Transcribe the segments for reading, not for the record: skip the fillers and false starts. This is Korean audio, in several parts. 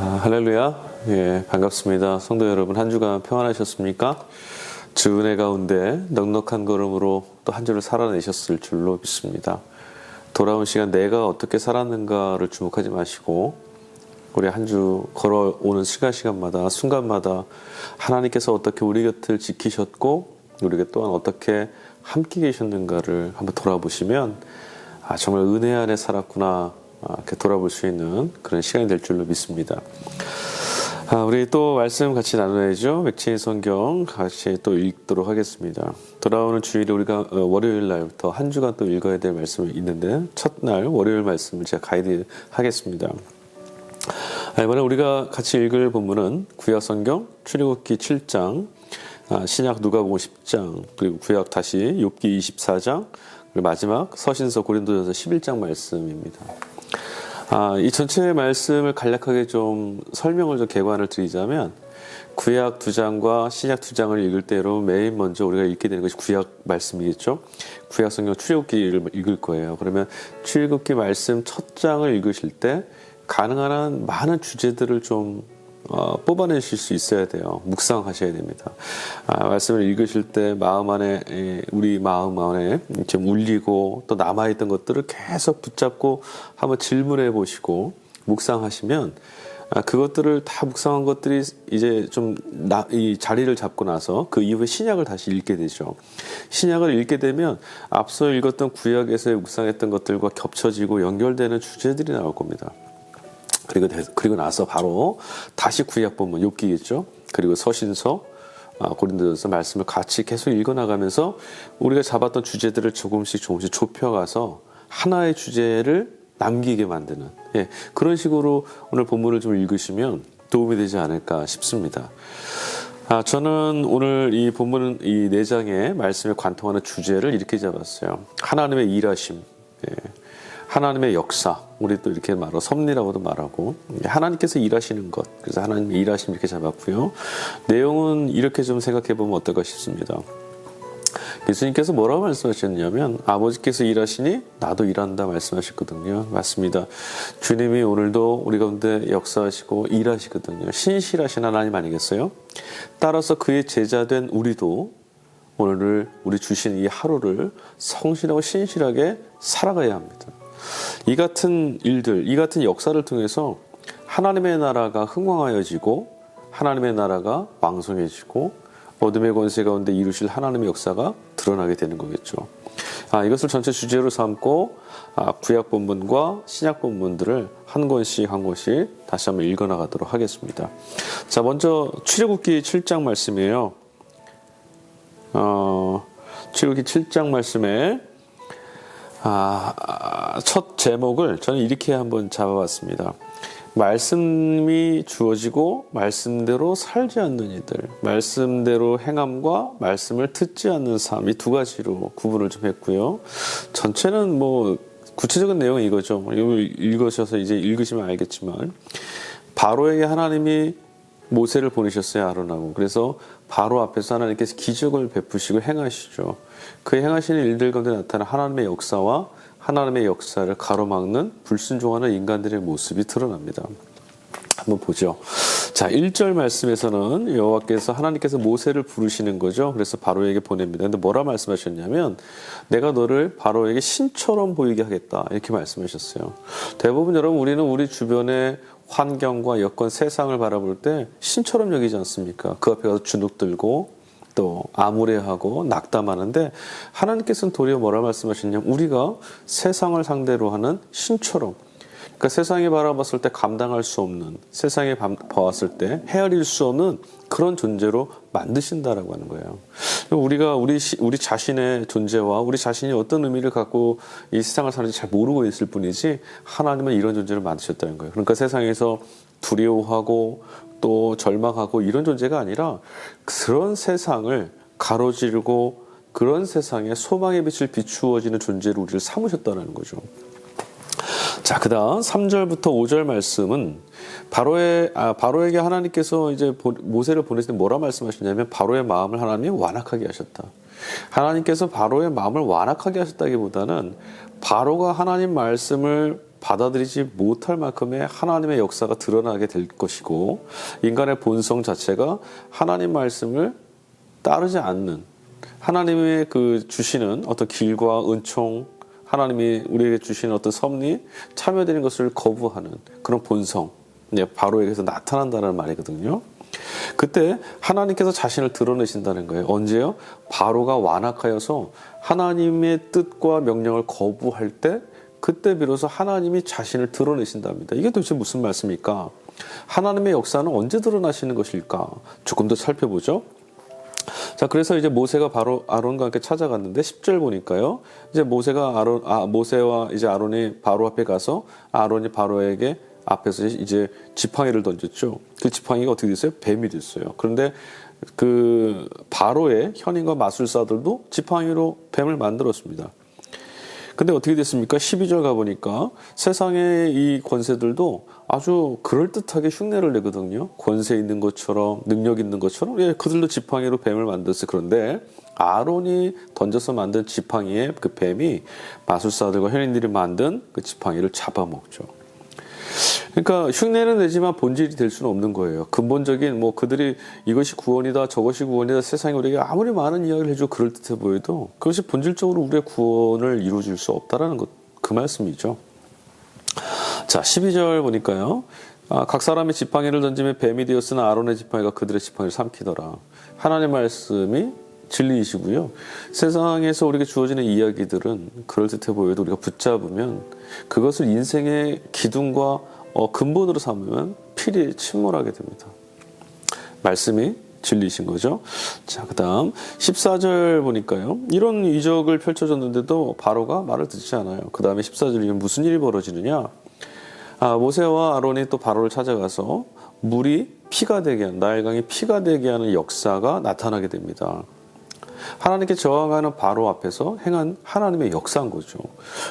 할렐루야. 예, 반갑습니다. 성도 여러분, 한 주간 평안하셨습니까? 주 은혜 가운데 넉넉한 걸음으로 또 한 주를 살아내셨을 줄로 믿습니다. 돌아온 시간 내가 어떻게 살았는가를 주목하지 마시고 우리 한 주 걸어오는 시간마다 순간마다 하나님께서 어떻게 우리 곁을 지키셨고 우리가 또한 어떻게 함께 계셨는가를 한번 돌아보시면 정말 은혜 안에 살았구나 이렇게 돌아볼 수 있는 그런 시간이 될 줄로 믿습니다. 우리 또 말씀 같이 나눠야죠. 맥체인 성경 같이 또 읽도록 하겠습니다. 돌아오는 주일에 우리가 월요일 날부터 한 주간 또 읽어야 될 말씀이 있는데 첫날 월요일 말씀을 제가 가이드 하겠습니다. 이번에 우리가 같이 읽을 본문은 구약 성경 출애굽기 7장, 신약 누가복음 10장, 그리고 구약 다시 욥기 24장, 그리고 마지막 서신서 고린도전서 11장 말씀입니다. 이 전체 말씀을 간략하게 좀 설명을 좀 개관을 드리자면 구약 2장과 신약 2장을 읽을 때로 맨 먼저 우리가 읽게 되는 것이 구약 말씀이겠죠. 구약 성경 출애굽기를 읽을 거예요. 그러면 출애굽기 말씀 첫 장을 읽으실 때 가능한 한 많은 주제들을 좀 뽑아내실 수 있어야 돼요. 묵상하셔야 됩니다. 말씀을 읽으실 때 마음 안에 우리 마음 안에 좀 울리고 또 남아있던 것들을 계속 붙잡고 한번 질문해 보시고 묵상하시면 그것들을 다 묵상한 것들이 이제 좀 이 자리를 잡고 나서 그 이후에 신약을 다시 읽게 되죠. 신약을 읽게 되면 앞서 읽었던 구약에서 묵상했던 것들과 겹쳐지고 연결되는 주제들이 나올 겁니다. 그리고 나서 바로 다시 구약 본문 욥기겠죠. 그리고 서신서, 고린도전서 말씀을 같이 계속 읽어나가면서 우리가 잡았던 주제들을 조금씩 좁혀가서 하나의 주제를 남기게 만드는 그런 식으로 오늘 본문을 좀 읽으시면 도움이 되지 않을까 싶습니다. 저는 오늘 이 본문 이 4장의 말씀에 관통하는 주제를 이렇게 잡았어요. 하나님의 일하심. 하나님의 역사, 우리 또 이렇게 말하고 섭리라고도 말하고 하나님께서 일하시는 것, 그래서 하나님의 일하심 이렇게 잡았고요. 내용은 이렇게 좀 생각해 보면 어떨까 싶습니다. 예수님께서 뭐라고 말씀하셨냐면 아버지께서 일하시니 나도 일한다 말씀하셨거든요. 맞습니다. 주님이 오늘도 우리 가운데 역사하시고 일하시거든요. 신실하신 하나님 아니겠어요? 따라서 그의 제자된 우리도 오늘 우리 주신 이 하루를 성실하고 신실하게 살아가야 합니다. 이 같은 일들, 이 같은 역사를 통해서 하나님의 나라가 흥왕하여지고 하나님의 나라가 왕성해지고 어둠의 권세 가운데 이루실 하나님의 역사가 드러나게 되는 거겠죠. 이것을 전체 주제로 삼고 구약 본문과 신약 본문들을 한 권씩 한 권씩 다시 한번 읽어나가도록 하겠습니다. 자, 먼저 출애굽기 7장 말씀이에요. 출애굽기 7장 말씀에 첫 제목을 저는 이렇게 한번 잡아봤습니다. 말씀이 주어지고 말씀대로 살지 않는 이들, 말씀대로 행함과 말씀을 듣지 않는 삶, 이 두 가지로 구분을 좀 했고요. 전체는 뭐 구체적인 내용은 이거죠. 이걸 읽으셔서 이제 읽으시면 알겠지만 바로에게 하나님이 모세를 보내셨어요, 아론하고. 그래서 바로 앞에서 하나님께서 기적을 베푸시고 행하시죠. 그 행하시는 일들 가운데 나타난 하나님의 역사와 하나님의 역사를 가로막는 불순종하는 인간들의 모습이 드러납니다. 한번 보죠. 자, 1절 말씀에서는 여호와께서 하나님께서 모세를 부르시는 거죠. 그래서 바로에게 보냅니다. 근데 뭐라 말씀하셨냐면 내가 너를 바로에게 신처럼 보이게 하겠다 이렇게 말씀하셨어요. 대부분 여러분 우리는 우리 주변의 환경과 여건 세상을 바라볼 때 신처럼 여기지 않습니까? 그 앞에 가서 주눅 들고 또 암울해하고 낙담하는데 하나님께서는 도리어 뭐라 말씀하셨냐면 우리가 세상을 상대로 하는 신처럼, 그러니까 세상이 바라봤을 때 감당할 수 없는, 세상에 봐왔을 때 헤아릴 수 없는 그런 존재로 만드신다라고 하는 거예요. 우리가 우리 자신의 존재와 우리 자신이 어떤 의미를 갖고 이 세상을 사는지 잘 모르고 있을 뿐이지 하나님은 이런 존재를 만드셨다는 거예요. 그러니까 세상에서 두려워하고 또 절망하고 이런 존재가 아니라 그런 세상을 가로지르고 그런 세상에 소망의 빛을 비추어지는 존재로 우리를 삼으셨다는 거죠. 자, 그 다음 3절부터 5절 말씀은 바로에게 하나님께서 이제 모세를 보내실 때 뭐라 말씀하셨냐면 바로의 마음을 하나님이 완악하게 하셨다. 하나님께서 바로의 마음을 완악하게 하셨다기보다는 바로가 하나님 말씀을 받아들이지 못할 만큼의 하나님의 역사가 드러나게 될 것이고, 인간의 본성 자체가 하나님 말씀을 따르지 않는, 하나님의 그 주시는 어떤 길과 은총, 하나님이 우리에게 주시는 어떤 섭리, 참여되는 것을 거부하는 그런 본성, 바로에게서 나타난다는 말이거든요. 그때 하나님께서 자신을 드러내신다는 거예요. 언제요? 바로가 완악하여서 하나님의 뜻과 명령을 거부할 때, 그때 비로소 하나님이 자신을 드러내신답니다. 이게 도대체 무슨 말씀입니까? 하나님의 역사는 언제 드러나시는 것일까? 조금 더 살펴보죠. 자, 그래서 이제 모세가 바로 아론과 함께 찾아갔는데 10절 보니까요. 이제 모세와 이제 아론이 바로 앞에 가서 아론이 바로에게 앞에서 이제 지팡이를 던졌죠. 그 지팡이가 어떻게 됐어요? 뱀이 됐어요. 그런데 그 바로의 현인과 마술사들도 지팡이로 뱀을 만들었습니다. 근데 어떻게 됐습니까? 12절 가보니까 세상의 이 권세들도 아주 그럴듯하게 흉내를 내거든요. 권세 있는 것처럼, 능력 있는 것처럼, 그들도 지팡이로 뱀을 만들었어요. 그런데 아론이 던져서 만든 지팡이에 그 뱀이 마술사들과 현인들이 만든 그 지팡이를 잡아먹죠. 그러니까 흉내는 내지만 본질이 될 수는 없는 거예요. 근본적인 그들이 이것이 구원이다, 저것이 구원이다, 세상에 우리에게 아무리 많은 이야기를 해주고 그럴듯해 보여도 그것이 본질적으로 우리의 구원을 이루어줄 수 없다라는 것, 그 말씀이죠. 자, 12절 보니까요. 각 사람이 지팡이를 던지며 뱀이 되었으나 아론의 지팡이가 그들의 지팡이를 삼키더라. 하나님의 말씀이 진리이시고요. 세상에서 우리에게 주어지는 이야기들은 그럴듯해 보여도 우리가 붙잡으면 그것을 인생의 기둥과 근본으로 삼으면 필히 침몰하게 됩니다. 말씀이 진리이신 거죠. 자, 그 다음 14절 보니까요. 이런 이적을 펼쳐졌는데도 바로가 말을 듣지 않아요. 그 다음에 14절에 무슨 일이 벌어지느냐. 모세와 아론이 또 바로를 찾아가서 물이 피가 되게 하는, 나일강이 피가 되게 하는 역사가 나타나게 됩니다. 하나님께 저항하는 바로 앞에서 행한 하나님의 역사인 거죠.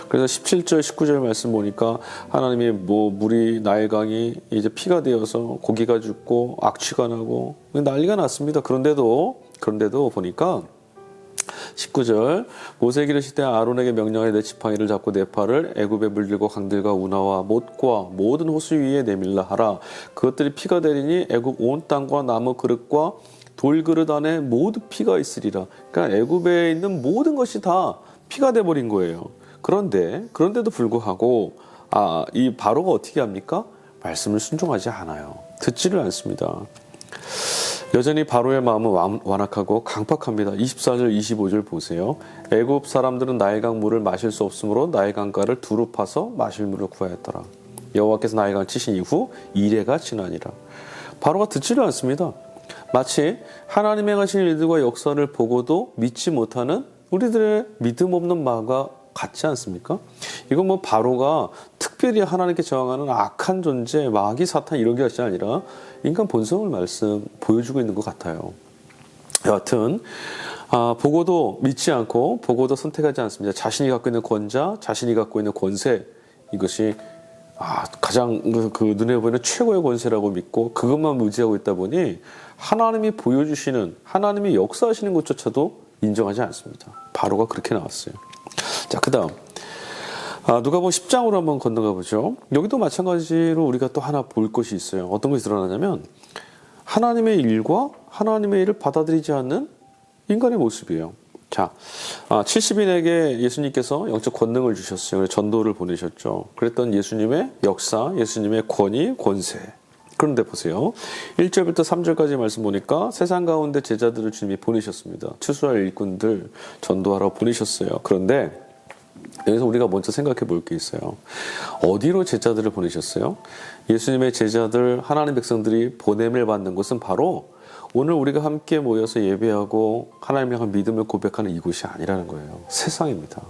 그래서 17절, 19절 말씀 보니까 하나님이 물이 나일강이 이제 피가 되어서 고기가 죽고 악취가 나고 난리가 났습니다. 그런데도 보니까 19절 모세에게 이르시되 아론에게 명령하여 내 지팡이를 잡고 내 팔을 애굽의 물들과 강들과 운하와 못과 모든 호수 위에 내밀라 하라. 그것들이 피가 되리니 애굽 온 땅과 나무 그릇과 돌그릇 안에 모두 피가 있으리라. 그러니까 애굽에 있는 모든 것이 다 피가 돼버린 거예요. 그런데도 불구하고 이 바로가 어떻게 합니까? 말씀을 순종하지 않아요. 듣지를 않습니다. 여전히 바로의 마음은 완악하고 강팍합니다. 24절, 25절 보세요. 애굽 사람들은 나일강 물을 마실 수 없으므로 나일강가를 두루 파서 마실 물을 구하였더라. 여호와께서 나일강을 치신 이후 이레가 지나니라. 바로가 듣지를 않습니다. 마치 하나님의 행하신 일들과 역사를 보고도 믿지 못하는 우리들의 믿음 없는 마가 같지 않습니까? 이건 바로가 특별히 하나님께 저항하는 악한 존재, 마귀, 사탄 이런 것이 아니라 인간 본성을 보여주고 있는 것 같아요. 여하튼 보고도 믿지 않고 보고도 선택하지 않습니다. 자신이 갖고 있는 권자, 자신이 갖고 있는 권세, 이것이 가장 그 눈에 보이는 최고의 권세라고 믿고 그것만 의지하고 있다 보니 하나님이 보여주시는, 하나님이 역사하시는 것조차도 인정하지 않습니다. 바로가 그렇게 나왔어요. 자, 그 다음 누가복음 10장으로 한번 건너가 보죠. 여기도 마찬가지로 우리가 또 하나 볼 것이 있어요. 어떤 것이 드러나냐면 하나님의 일과 하나님의 일을 받아들이지 않는 인간의 모습이에요. 자, 70인에게 예수님께서 영적 권능을 주셨어요. 전도를 보내셨죠. 그랬던 예수님의 역사, 예수님의 권위, 권세. 그런데 보세요. 1절부터 3절까지 말씀 보니까 세상 가운데 제자들을 주님이 보내셨습니다. 추수할 일꾼들 전도하러 보내셨어요. 그런데 여기서 우리가 먼저 생각해 볼 게 있어요. 어디로 제자들을 보내셨어요? 예수님의 제자들, 하나님 백성들이 보냄을 받는 곳은 바로 오늘 우리가 함께 모여서 예배하고 하나님을 향한 믿음을 고백하는 이곳이 아니라는 거예요. 세상입니다.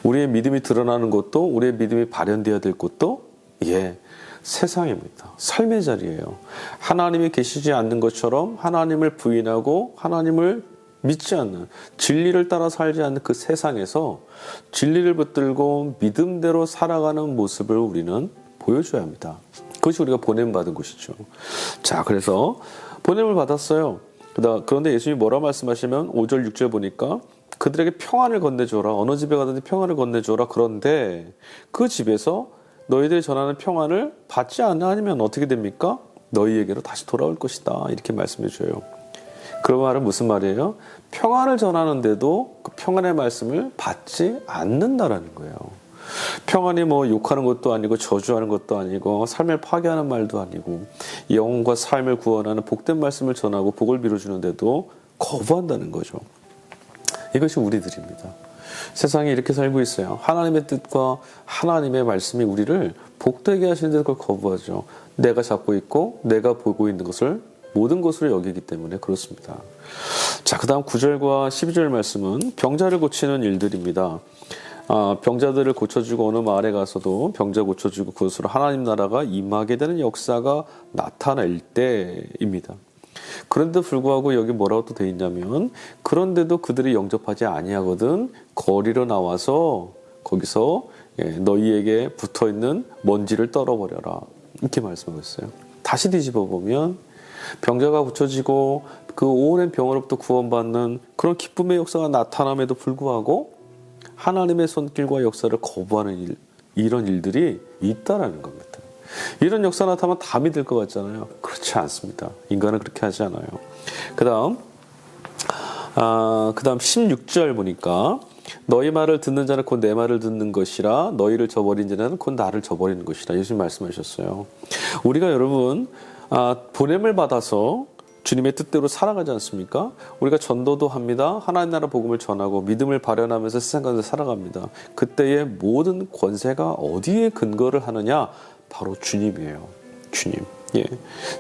우리의 믿음이 드러나는 곳도, 우리의 믿음이 발현되어야 될 곳도 세상입니다. 삶의 자리예요. 하나님이 계시지 않는 것처럼 하나님을 부인하고 하나님을 믿지 않는, 진리를 따라 살지 않는 그 세상에서 진리를 붙들고 믿음대로 살아가는 모습을 우리는 보여줘야 합니다. 그것이 우리가 보냄받은 곳이죠. 자, 그래서 보냄을 받았어요. 그런데 예수님이 뭐라 말씀하시면 5절, 6절 보니까 그들에게 평안을 건네줘라. 어느 집에 가든지 평안을 건네줘라. 그런데 그 집에서 너희들이 전하는 평안을 받지 않으면 어떻게 됩니까? 너희에게로 다시 돌아올 것이다. 이렇게 말씀해 줘요. 그 말은 무슨 말이에요? 평안을 전하는데도 그 평안의 말씀을 받지 않는다라는 거예요. 평안이 뭐 욕하는 것도 아니고 저주하는 것도 아니고 삶을 파괴하는 말도 아니고 영혼과 삶을 구원하는 복된 말씀을 전하고 복을 빌어주는데도 거부한다는 거죠. 이것이 우리들입니다. 세상에 이렇게 살고 있어요. 하나님의 뜻과 하나님의 말씀이 우리를 복되게 하시는데 그걸 거부하죠. 내가 잡고 있고 내가 보고 있는 것을 모든 것으로 여기기 때문에 그렇습니다. 자, 그 다음 9절과 12절 말씀은 병자를 고치는 일들입니다. 병자들을 고쳐주고 어느 마을에 가서도 병자 고쳐주고 그것으로 하나님 나라가 임하게 되는 역사가 나타날 때입니다. 그런데 불구하고 여기 뭐라고 또 돼 있냐면 그런데도 그들이 영접하지 아니하거든 거리로 나와서 거기서 너희에게 붙어있는 먼지를 떨어버려라 이렇게 말씀하고 있어요. 다시 뒤집어 보면 병자가 고쳐지고 그 오랜 병으로부터 구원받는 그런 기쁨의 역사가 나타남에도 불구하고 하나님의 손길과 역사를 거부하는 이런 일들이 있다라는 겁니다. 이런 역사 나타나면 다 믿을 것 같잖아요. 그렇지 않습니다. 인간은 그렇게 하지 않아요. 그 다음 16절 보니까 너희 말을 듣는 자는 곧 내 말을 듣는 것이라 너희를 저버린 자는 곧 나를 저버리는 것이라 예수님 말씀하셨어요. 우리가 여러분 보냄을 받아서 주님의 뜻대로 살아가지 않습니까? 우리가 전도도 합니다. 하나님 나라 복음을 전하고 믿음을 발현하면서 세상 가운데 살아갑니다. 그때의 모든 권세가 어디에 근거를 하느냐? 바로 주님이에요. 주님. 예.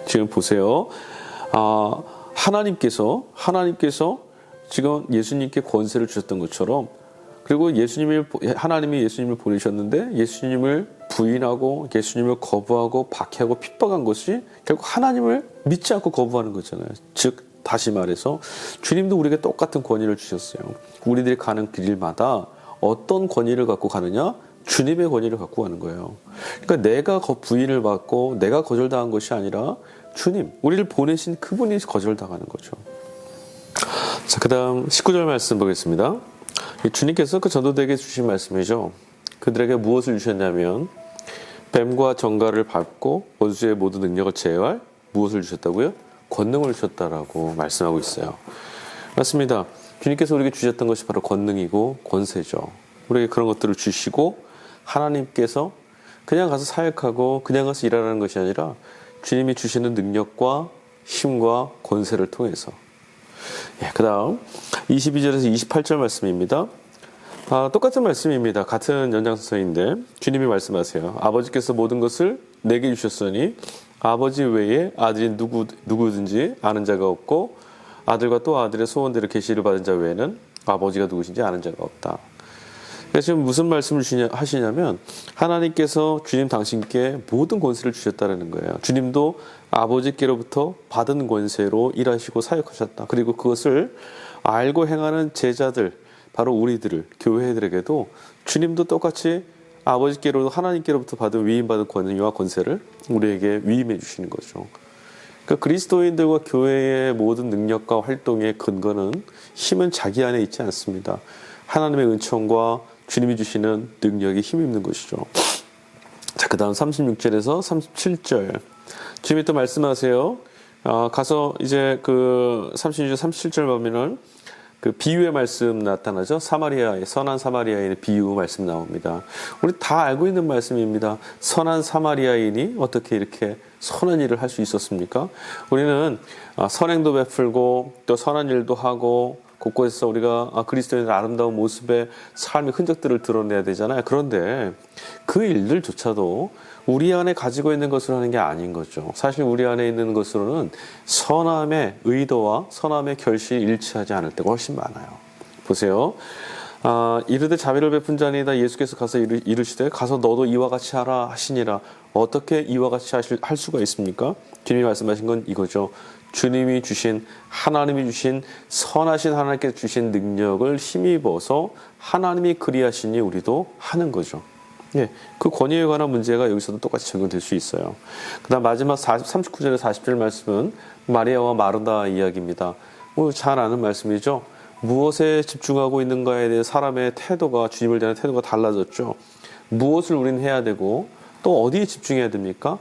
지금 보세요. 하나님께서 지금 예수님께 권세를 주셨던 것처럼 그리고 하나님이 예수님을 보내셨는데 예수님을 부인하고 예수님을 거부하고 박해하고 핍박한 것이 결국 하나님을 믿지 않고 거부하는 거잖아요. 즉 다시 말해서 주님도 우리에게 똑같은 권위를 주셨어요. 우리들이 가는 길마다 어떤 권위를 갖고 가느냐? 주님의 권위를 갖고 가는 거예요. 그러니까 내가 부인을 받고 내가 거절당한 것이 아니라 주님, 우리를 보내신 그분이 거절당하는 거죠. 자, 그 다음 19절 말씀 보겠습니다. 주님께서 그 전도대에게 주신 말씀이죠. 그들에게 무엇을 주셨냐면 뱀과 정갈을 밟고 원수의 모든 능력을 제어할 무엇을 주셨다고요? 권능을 주셨다라고 말씀하고 있어요. 맞습니다. 주님께서 우리에게 주셨던 것이 바로 권능이고 권세죠. 우리에게 그런 것들을 주시고 하나님께서 그냥 가서 사역하고 그냥 가서 일하라는 것이 아니라 주님이 주시는 능력과 힘과 권세를 통해서 그 다음 22절에서 28절 말씀입니다. 똑같은 말씀입니다. 같은 연장선인데 주님이 말씀하세요. 아버지께서 모든 것을 내게 주셨으니 아버지 외에 아들이 누구든지 아는 자가 없고 아들과 또 아들의 소원대로 계시를 받은 자 외에는 아버지가 누구신지 아는 자가 없다. 그래서 지금 무슨 말씀을 하시냐면 하나님께서 주님 당신께 모든 권세를 주셨다는 거예요. 주님도 아버지께로부터 받은 권세로 일하시고 사역하셨다. 그리고 그것을 알고 행하는 제자들, 바로 우리들을, 교회들에게도 주님도 똑같이 아버지께로 하나님께로부터 받은 위임받은 권위와 권세를 우리에게 위임해 주시는 거죠. 그러니까 그리스도인들과 교회의 모든 능력과 활동의 근거는 힘은 자기 안에 있지 않습니다. 하나님의 은총과 주님이 주시는 능력이 힘입는 것이죠. 자, 그 다음 36절에서 37절. 주님이 또 말씀하세요. 가서 이제 그 36절, 37절 보면은 그 비유의 말씀 나타나죠. 선한 사마리아인의 비유 말씀 나옵니다. 우리 다 알고 있는 말씀입니다. 선한 사마리아인이 어떻게 이렇게 선한 일을 할 수 있었습니까? 우리는 선행도 베풀고 또 선한 일도 하고 곳곳에서 우리가 그리스도인의 아름다운 모습의 삶의 흔적들을 드러내야 되잖아요. 그런데 그 일들조차도 우리 안에 가지고 있는 것으로 하는 게 아닌 거죠. 사실 우리 안에 있는 것으로는 선함의 의도와 선함의 결실이 일치하지 않을 때가 훨씬 많아요. 보세요. 이르되 자비를 베푼 자니이다. 예수께서 가서 이르시되 가서 너도 이와 같이 하라 하시니라. 어떻게 이와 같이 할 수가 있습니까? 주님이 말씀하신 건 이거죠. 주님이 주신, 하나님이 주신, 선하신 하나님께서 주신 능력을 힘입어서 하나님이 그리하시니 우리도 하는 거죠. 예, 그 권위에 관한 문제가 여기서도 똑같이 적용될 수 있어요. 그 다음 마지막 39절에 40절 말씀은 마리아와 마르다 이야기입니다. 잘 아는 말씀이죠. 무엇에 집중하고 있는가에 대해 사람의 태도가, 주님을 대한 태도가 달라졌죠. 무엇을 우리는 해야 되고 또 어디에 집중해야 됩니까?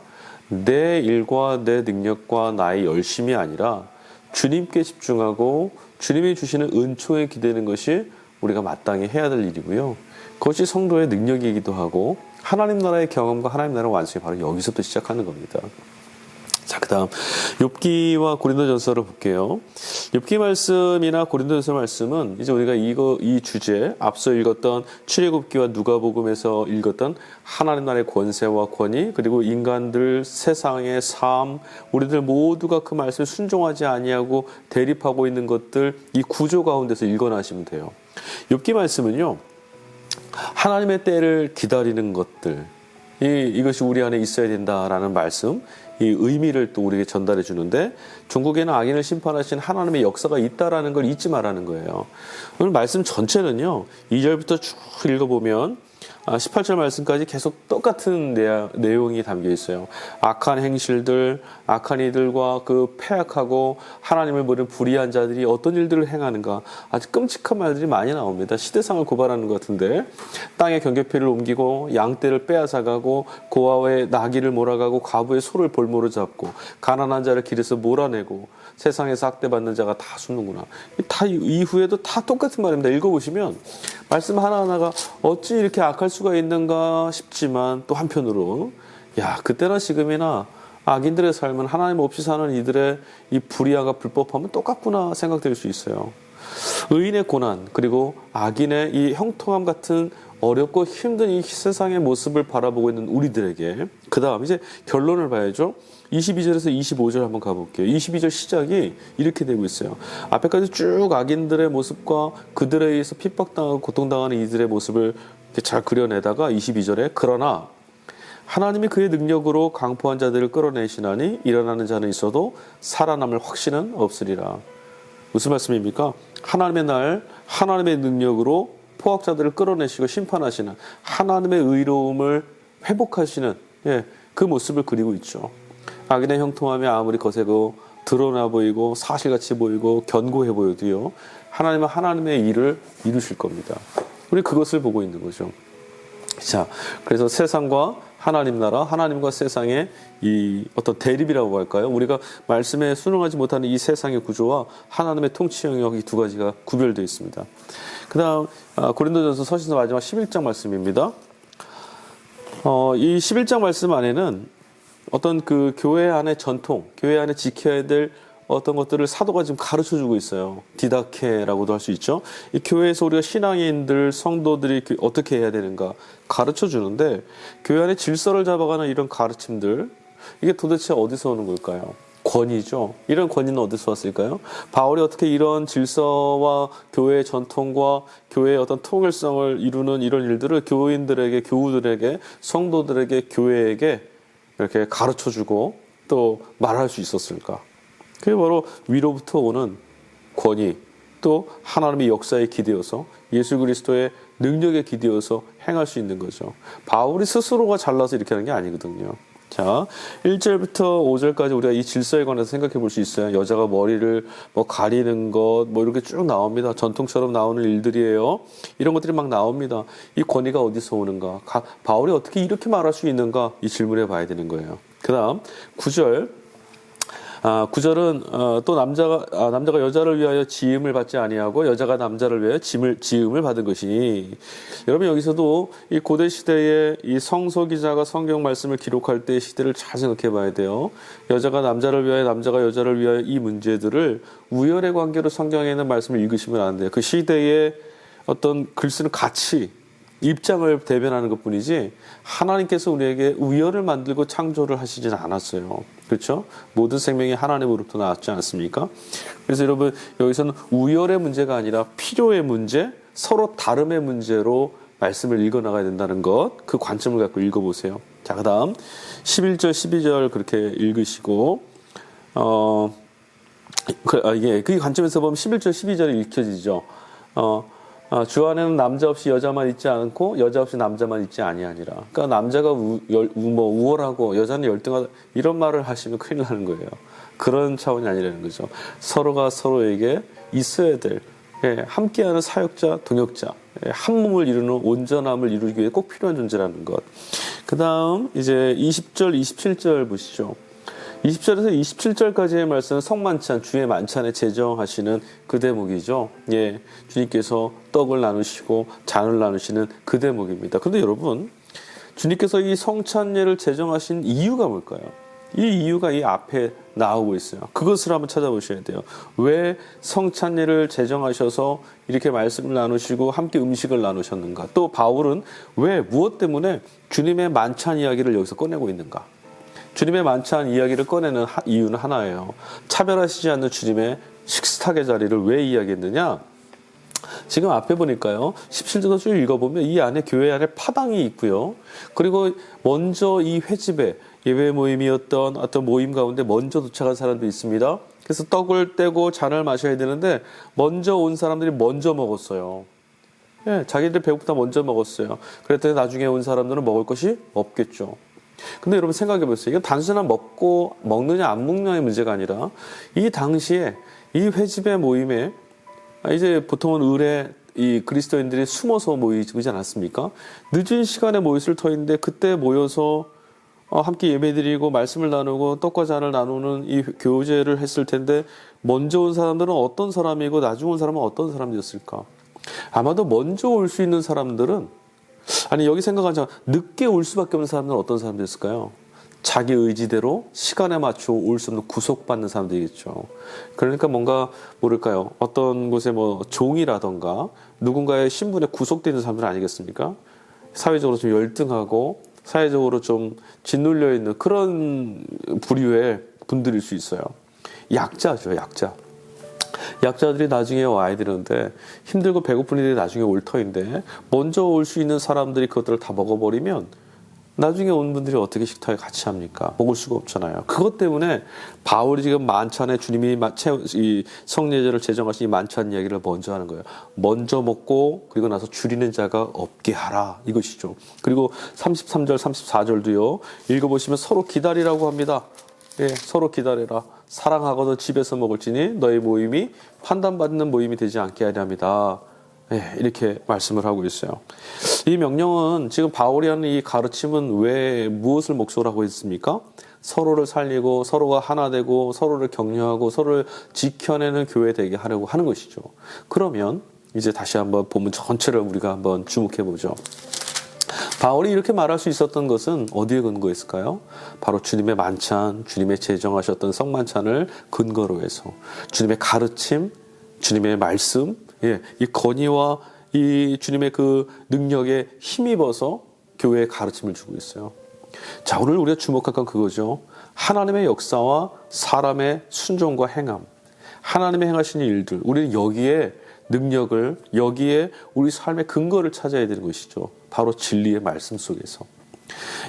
내 일과 내 능력과 나의 열심이 아니라 주님께 집중하고 주님이 주시는 은총에 기대는 것이 우리가 마땅히 해야 될 일이고요. 그것이 성도의 능력이기도 하고 하나님 나라의 경험과 하나님 나라의 완성이 바로 여기서부터 시작하는 겁니다. 자, 그 다음 욥기와 고린도전서를 볼게요. 욥기 말씀이나 고린도전서 말씀은 이제 우리가 이 주제 앞서 읽었던 출애굽기와 누가복음에서 읽었던 하나님 나라의 권세와 권위, 그리고 인간들 세상의 삶, 우리들 모두가 그 말씀에 순종하지 아니하고 대립하고 있는 것들, 이 구조 가운데서 읽어나시면 돼요. 욥기 말씀은요, 하나님의 때를 기다리는 것들, 이것이 우리 안에 있어야 된다라는 말씀, 이 의미를 또 우리에게 전달해 주는데, 종국에는 악인을 심판하신 하나님의 역사가 있다라는 걸 잊지 말라는 거예요. 오늘 말씀 전체는요, 2절부터 쭉 읽어보면 18절 말씀까지 계속 똑같은 내용이 담겨 있어요. 악한 행실들, 악한 이들과 그 패악하고 하나님을 모르는 불의한 자들이 어떤 일들을 행하는가, 아주 끔찍한 말들이 많이 나옵니다. 시대상을 고발하는 것 같은데, 땅에 경계피를 옮기고 양떼를 빼앗아가고 고아의 나귀를 몰아가고 과부의 소를 볼모로 잡고 가난한 자를 길에서 몰아내고 세상에서 학대받는 자가 다 숨는구나. 다 이후에도 다 똑같은 말입니다. 읽어보시면 말씀 하나하나가 어찌 이렇게 악할 수가 있는가 싶지만, 또 한편으로 그때나 지금이나 악인들의 삶은 하나님 없이 사는 이들의 이 불의하가 불법함은 똑같구나 생각될 수 있어요. 의인의 고난, 그리고 악인의 이 형통함 같은 어렵고 힘든 이 세상의 모습을 바라보고 있는 우리들에게, 그 다음 이제 결론을 봐야죠. 22절에서 25절 한번 가볼게요. 22절 시작이 이렇게 되고 있어요. 앞에까지 쭉 악인들의 모습과 그들에 의해서 핍박당하고 고통당하는 이들의 모습을 잘 그려내다가 22절에 그러나 하나님이 그의 능력으로 강포한 자들을 끌어내시나니 일어나는 자는 있어도 살아남을 확신은 없으리라. 무슨 말씀입니까? 하나님의 날, 하나님의 능력으로 포악자들을 끌어내시고 심판하시는 하나님의 의로움을 회복하시는 그 모습을 그리고 있죠. 악인의 형통함이 아무리 거세고 드러나 보이고 사실같이 보이고 견고해 보여도요, 하나님은 하나님의 일을 이루실 겁니다. 우리 그것을 보고 있는 거죠. 자, 그래서 세상과 하나님 나라, 하나님과 세상의 이 어떤 대립이라고 할까요? 우리가 말씀에 순응하지 못하는 이 세상의 구조와 하나님의 통치 영역, 이 두 가지가 구별되어 있습니다. 그 다음 고린도전서 서신서 마지막 11장 말씀입니다. 이 11장 말씀 안에는 어떤 그 교회 안의 전통, 교회 안에 지켜야 될 어떤 것들을 사도가 지금 가르쳐주고 있어요. 디다케라고도 할 수 있죠. 이 교회에서 우리가 신앙인들, 성도들이 어떻게 해야 되는가 가르쳐주는데, 교회 안에 질서를 잡아가는 이런 가르침들, 이게 도대체 어디서 오는 걸까요? 권위죠. 이런 권위는 어디서 왔을까요? 바울이 어떻게 이런 질서와 교회의 전통과 교회의 어떤 통일성을 이루는 이런 일들을 교인들에게, 교우들에게, 성도들에게, 교회에게 이렇게 가르쳐주고 또 말할 수 있었을까? 그게 바로 위로부터 오는 권위, 또 하나님의 역사에 기대어서 예수 그리스도의 능력에 기대어서 행할 수 있는 거죠. 바울이 스스로가 잘나서 이렇게 하는 게 아니거든요. 자, 1절부터 5절까지 우리가 이 질서에 관해서 생각해 볼 수 있어요. 여자가 머리를 가리는 것, 이렇게 쭉 나옵니다. 전통처럼 나오는 일들이에요. 이런 것들이 막 나옵니다. 이 권위가 어디서 오는가? 바울이 어떻게 이렇게 말할 수 있는가? 이 질문해 봐야 되는 거예요. 그 다음 9절. 9절은 또 남자가 여자를 위하여 지음을 받지 아니하고 여자가 남자를 위하여 지음을 받은 것이, 여러분 여기서도 이 고대 시대의 이 성서 기자가 성경 말씀을 기록할 때 시대를 잘 생각해 봐야 돼요. 여자가 남자를 위하여, 남자가 여자를 위하여, 이 문제들을 우열의 관계로 성경에 있는 말씀을 읽으시면 안 돼요. 그 시대의 어떤 글 쓰는 가치, 입장을 대변하는 것 뿐이지 하나님께서 우리에게 우열을 만들고 창조를 하시진 않았어요. 그렇죠? 모든 생명이 하나님으로부터 나왔지 않습니까? 그래서 여러분 여기서는 우열의 문제가 아니라 필요의 문제, 서로 다름의 문제로 말씀을 읽어나가야 된다는 것, 그 관점을 갖고 읽어보세요. 자, 그 다음 11절 12절 그렇게 읽으시고 그 관점에서 보면 11절 12절이 읽혀지죠. 주 안에는 남자 없이 여자만 있지 않고 여자 없이 남자만 있지 아니하니라. 그러니까 남자가 우월하고 여자는 열등하다, 이런 말을 하시면 큰일 나는 거예요. 그런 차원이 아니라는 거죠. 서로가 서로에게 있어야 될 함께하는 사역자, 동역자, 한 몸을 이루는 온전함을 이루기 위해 꼭 필요한 존재라는 것. 그 다음 이제 20절, 27절 보시죠. 20절에서 27절까지의 말씀은 성만찬, 주의 만찬에 제정하시는 그 대목이죠. 예, 주님께서 떡을 나누시고 잔을 나누시는 그 대목입니다. 그런데 여러분, 주님께서 이 성찬례를 제정하신 이유가 뭘까요? 이 이유가 이 앞에 나오고 있어요. 그것을 한번 찾아보셔야 돼요. 왜 성찬례를 제정하셔서 이렇게 말씀을 나누시고 함께 음식을 나누셨는가? 또 바울은 왜 무엇 때문에 주님의 만찬 이야기를 여기서 꺼내고 있는가? 주님의 만찬 이야기를 꺼내는 이유는 하나예요. 차별하시지 않는 주님의 식탁의 자리를 왜 이야기했느냐? 지금 앞에 보니까요, 17절도 쭉 읽어보면 이 안에 교회 안에 파당이 있고요. 그리고 먼저 이 회집에 예배 모임이었던 어떤 모임 가운데 먼저 도착한 사람도 있습니다. 그래서 떡을 떼고 잔을 마셔야 되는데 먼저 온 사람들이 먼저 먹었어요. 예, 자기들 배고프다 먼저 먹었어요. 그랬더니 나중에 온 사람들은 먹을 것이 없겠죠. 근데 여러분 생각해 보세요. 이건 단순한 먹느냐 안 먹느냐의 문제가 아니라 이 당시에 이 회집의 모임에 이제 보통은 을에 이 그리스도인들이 숨어서 모이지 않았습니까? 늦은 시간에 모였을 터인데 그때 모여서 함께 예배드리고 말씀을 나누고 떡과 잔을 나누는 이 교제를 했을 텐데 먼저 온 사람들은 어떤 사람이고 나중 온 사람은 어떤 사람이었을까? 아마도 먼저 올 수 있는 사람들은 여기 생각하자 늦게 올 수밖에 없는 사람들은 어떤 사람들이었을까요? 자기 의지대로 시간에 맞춰 올 수 없는 구속받는 사람들이겠죠. 그러니까 뭔가 모를까요? 어떤 곳에 뭐 종이라던가 누군가의 신분에 구속되어 있는 사람들 아니겠습니까? 사회적으로 좀 열등하고 사회적으로 좀 짓눌려 있는 그런 부류의 분들일 수 있어요. 약자죠, 약자. 약자들이 나중에 와야 되는데 힘들고 배고픈 일이 나중에 올 터인데 먼저 올 수 있는 사람들이 그것들을 다 먹어버리면 나중에 온 분들이 어떻게 식탁에 같이 합니까? 먹을 수가 없잖아요. 그것 때문에 바울이 지금 만찬에 주님이 이 성례제를 제정하신 이 만찬 이야기를 먼저 하는 거예요. 먼저 먹고 그리고 나서 줄이는 자가 없게 하라. 이것이죠. 그리고 33절, 34절도요. 읽어보시면 서로 기다리라고 합니다. 예, 서로 기다려라. 사랑하고도 집에서 먹을지니 너희 모임이 판단받는 모임이 되지 않게 하려 합니다. 예, 이렇게 말씀을 하고 있어요. 이 명령은 지금 바울이 하는 이 가르침은 왜 무엇을 목적으로 하고 있습니까? 서로를 살리고 서로가 하나 되고 서로를 격려하고 서로를 지켜내는 교회 되게 하려고 하는 것이죠. 그러면 이제 다시 한번 본문 전체를 우리가 한번 주목해 보죠. 바울이 이렇게 말할 수 있었던 것은 어디에 근거했을까요? 바로 주님의 만찬, 주님의 제정하셨던 성만찬을 근거로 해서 주님의 가르침, 주님의 말씀, 예, 이 건의와 이 주님의 그 능력에 힘입어서 교회에 가르침을 주고 있어요. 자, 오늘 우리가 주목할 건 그거죠. 하나님의 역사와 사람의 순종과 행함, 하나님의 행하시는 일들, 우리는 여기에 능력을, 여기에 우리 삶의 근거를 찾아야 되는 것이죠. 바로 진리의 말씀 속에서.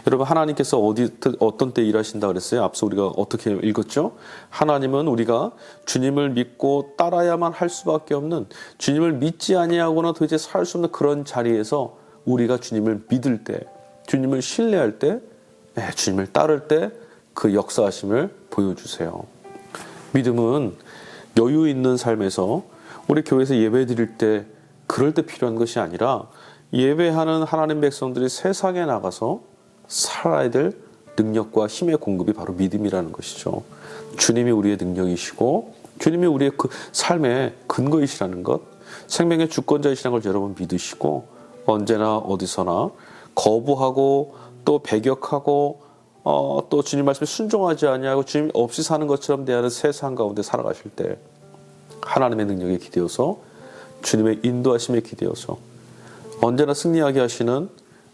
여러분, 하나님께서 어떤 때 일하신다 그랬어요? 앞서 우리가 어떻게 읽었죠? 하나님은 우리가 주님을 믿고 따라야만 할 수밖에 없는, 주님을 믿지 아니하거나 도대체 살 수 없는 그런 자리에서 우리가 주님을 믿을 때, 주님을 신뢰할 때, 주님을 따를 때 그 역사하심을 보여주세요. 믿음은 여유 있는 삶에서 우리 교회에서 예배 드릴 때 그럴 때 필요한 것이 아니라 예배하는 하나님 백성들이 세상에 나가서 살아야 될 능력과 힘의 공급이 바로 믿음이라는 것이죠. 주님이 우리의 능력이시고 주님이 우리의 그 삶의 근거이시라는 것, 생명의 주권자이시라는 걸 여러분 믿으시고 언제나 어디서나 거부하고 또 배격하고 또 주님 말씀에 순종하지 아니하고 주님 없이 사는 것처럼 대하는 세상 가운데 살아가실 때 하나님의 능력에 기대어서 주님의 인도하심에 기대어서 언제나 승리하게 하시는,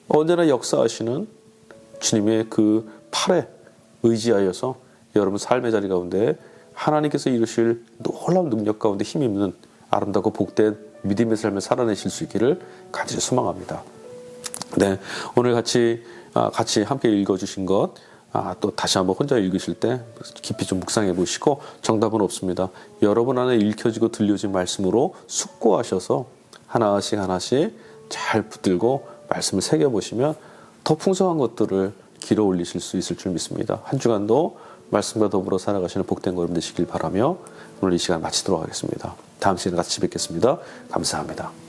언제나 역사하시는 주님의 그 팔에 의지하여서 여러분 삶의 자리 가운데 하나님께서 이루실 놀라운 능력 가운데 힘입는 아름답고 복된 믿음의 삶을 살아내실 수 있기를 간절히 소망합니다. 네, 오늘 같이 함께 읽어주신 것 또 다시 한번 혼자 읽으실 때 깊이 좀 묵상해 보시고 정답은 없습니다. 여러분 안에 읽혀지고 들려진 말씀으로 숙고하셔서 하나씩 잘 붙들고 말씀을 새겨보시면 더 풍성한 것들을 길어 올리실 수 있을 줄 믿습니다. 한 주간도 말씀과 더불어 살아가시는 복된 걸음 되시길 바라며 오늘 이 시간 마치도록 하겠습니다. 다음 시간에 같이 뵙겠습니다. 감사합니다.